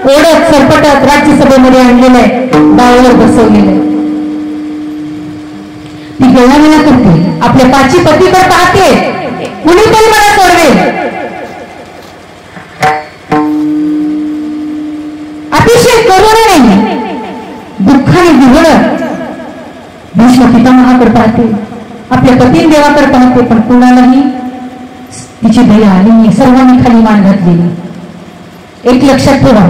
ओढत सरपटत राज्यसभेमध्ये आणलेलं आहे, डाळीवर बसवलेलं आहे. ती गळावेळा करते, आपल्या पाची पतीकडे पाहते, कुणीतरी मला सोडवेल. अतिशय करुणाने दुःखाने विव्हळत भीष्म पितामहाकडे पाहते, आपल्या पतीन देवाकडे पाहते, पण कुणालाही तिची दया आली. सर्वांनी खाली मान घातलेली. एक लक्षात ठेवा,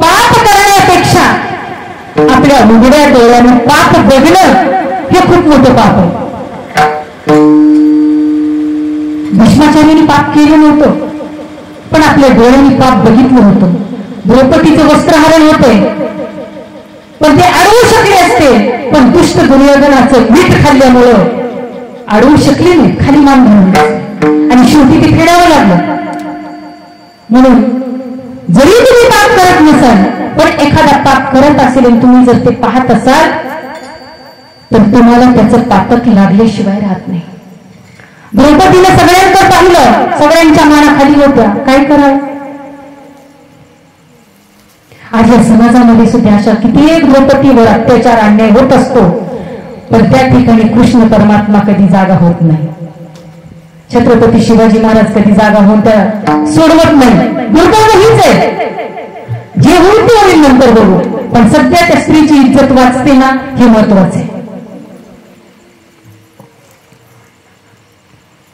पाप करण्यापेक्षा आपल्या उघड्या डोळ्याने पाप बघणं हे खूप मोठं पाप आहे. भीष्माचार्यांनी पाप केलं नव्हतं, पण आपल्या डोळ्यांनी पाप बघितलं होतं. द्रौपदीचं वस्त्रहरण होते, पण ते अडवू शकले असते, पण दुष्ट दुर्योधनाचं मीठ खाल्ल्यामुळं अडवू शकले नाही, खाली मान घालून, आणि शेवटी ते फेडावं लागलं. म्हणून जरी तुम्ही पाप करत नसाल, पण एखादा पाप करत असेल आणि तुम्ही जर ते पाहत असाल, तर तुम्हाला त्याचं ताकद लागल्याशिवाय राहत नाही. द्रौपदीने सगळ्यांकडे पाहिलं, सगळ्यांच्या मानाखाली होत्या, काय करावं. आज या समाजामध्ये सुद्धा अशा कित्येक द्रौपदीवर अत्याचार अन्याय होत असतो, पण त्या ठिकाणी कृष्ण परमात्मा कधी जागा होत नाही. छत्रपती शिवाजी महाराज कधी जागा होऊन त्या सोडवत नाही. दुर्दैव हीच आहे, जे होईल ते होईल, नंतर बघू, पण सध्या त्या स्त्रीची इज्जत वाचते ना, हे महत्वाचे.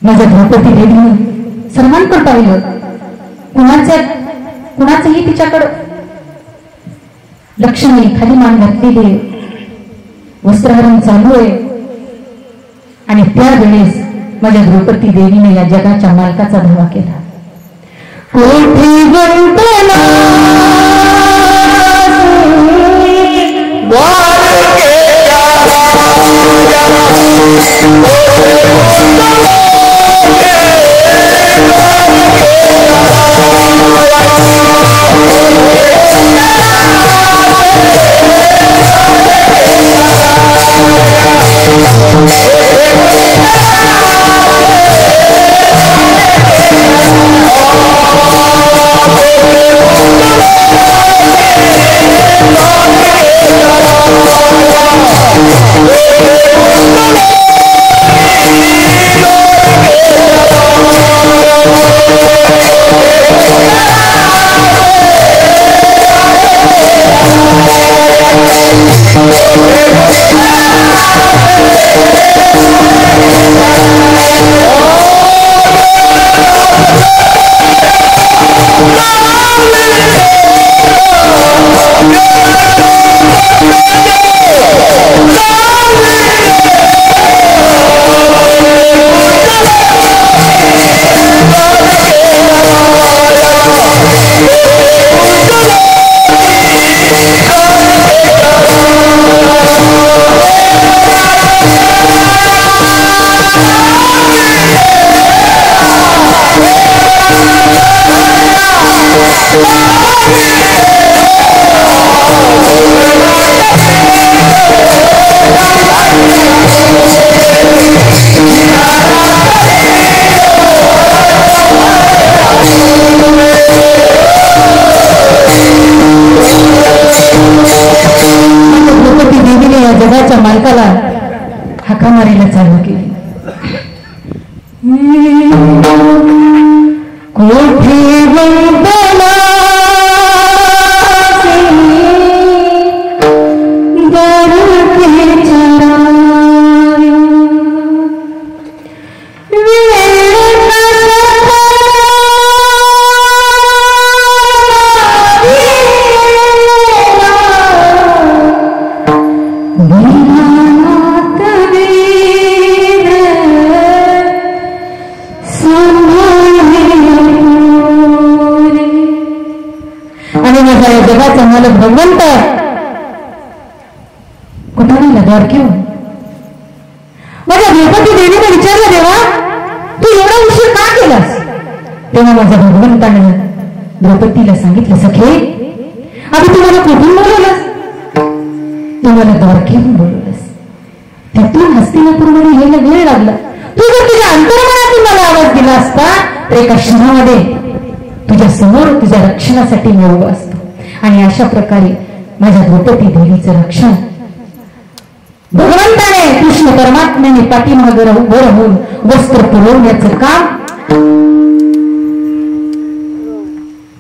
माझ्या द्रौपदी देवीने सर्वांकडे पाहिलं, कुणाचंही तिच्याकडं लक्ष नाही. खाली मान घातलेली, वस्त्रहरण चालू आहे, आणि त्यावेळेस माझ्या द्रौपदी देवीने या जगाच्या मालकाचा धावा केला. कोठी गंतना जगाच्या मालकाला हाका मारायला चालू केली. कोठी वंदना जगाचा मालक भगवंत कुठे लदार घेऊन माझ्या द्रौपदी देवीने विचारलं, देवा तू एवढा उशीर का केलास? तेव्हा माझ्या भगवंताने द्रौपदीला सांगितलं, सखे आधी तुम्हाला कुठून बोलवलंस? तुम्हाला द्वारकेहून बोलवलंस. तिथून हस्तिनापूरमध्ये यायला वेळ लागला. तू जर तुझ्या अंतर्मनातून मला आवाज दिला असता तर एका क्षणामध्ये तुझ्या समोर तुझ्या रक्षणासाठी मी उभा असतो. आणि अशा प्रकारे माझ्या द्रौपदी देवीचं रक्षण भगवंताने कृष्ण परमात्म्याने पाठीमागे उभं राहून वस्त्र पुरवण्याचं काम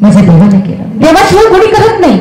माझ्या देवाने केलं. देवाशिवाय कोणी करत नाही.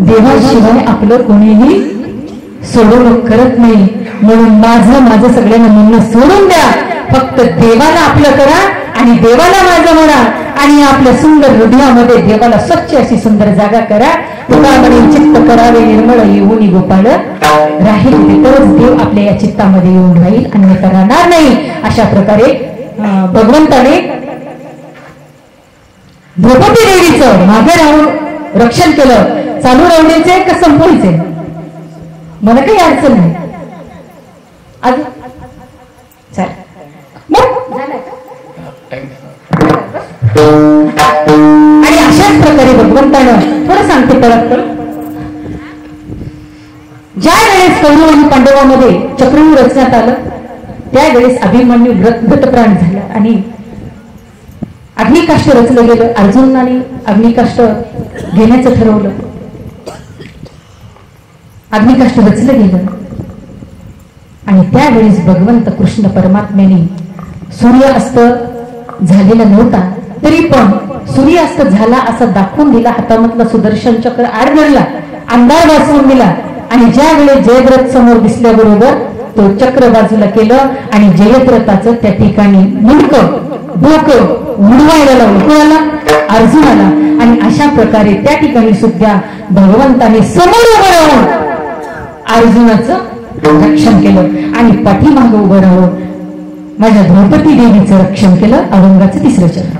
देवाशिवाय आपलं कोणीही सोडून करत नाही. म्हणून माझं सगळ्यांना म्हणणं सोडून द्या. फक्त देवाला आपलं करा आणि देवाला माझं म्हणा. आणि आपल्या सुंदर हृदयामध्ये देवाला स्वच्छ अशी सुंदर जागा करा. तुकामध्ये चित्त करावे निर्मळ येऊन गोपाळ राहील. तरच देव आपल्या या चित्तामध्ये येऊन राहील, अन्यथा राहणार नाही. अशा प्रकारे भगवंताने द्रौपदी देवीचं मागे राहून रक्षण केलं. चालू राहण्याचे का संपवायचे मला काही अडचण नाही. अजून चल आणि अशाच प्रकारे भगवंतानं थोडं सांगते परत. ज्या वेळेस कौरव आणि पांडवामध्ये चक्रव्यूह रचण्यात आलं त्यावेळेस अभिमन्यू गतप्राण झाला आणि अग्निकाष्ट रचलं गेलं. अर्जुनाने अग्निकाष्ट घेण्याचं ठरवलं. अग्निकाष्ट रचलं गेलं आणि त्यावेळेस भगवंत कृष्ण परमात्म्याने सूर्यास्त झालेला नव्हता तरी पण सूर्यास्त झाला असं दाखवून दिला. हातामधला सुदर्शन चक्र आड धरला, अंधार वाचवून दिला आणि ज्या वेळेस जयद्रथ समोर दिसल्याबरोबर तो चक्र बाजूला केलं आणि जयद्रथाचं त्या ठिकाणी मुंडकं डोकं उडवायला लावलं. कोणाला? अर्जुनाला. आणि अशा प्रकारे त्या ठिकाणी सुद्धा भगवंताने समोर उभं राहून अर्जुनाचं रक्षण केलं आणि पाठीमागं उभं राहून माझ्या द्रौपदी देवीचं रक्षण केलं. अभंगाचं तिसरं चरण.